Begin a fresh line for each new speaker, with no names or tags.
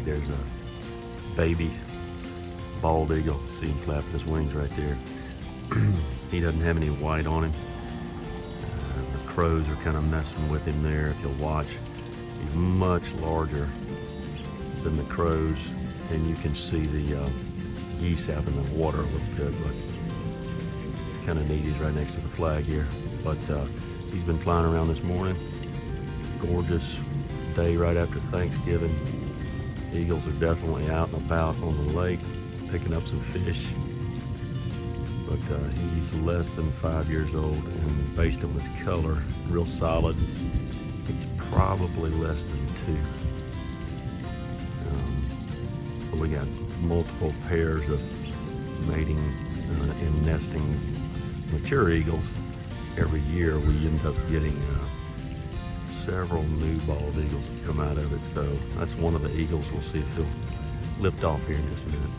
there's a baby bald eagle. See him flapping his wings right there. He doesn't have any white on him. The crows are kind of messing with him there. If you'll watch, he's much larger than the crows, and you can see the geese out in the water a little bit, but kind of neat. He's right next to the flag here, but he's been flying around this morning. Gorgeous day right after Thanksgiving. Eagles are definitely out and about on the lake picking up some fish, but he's less than 5 years old, and based on his color, real solid, he's probably less than 2. But we got multiple pairs of mating and nesting mature eagles. Every year we end up getting several new bald eagles that come out of it, so that's one of the eagles. We'll see if he'll lift off here in just a minute.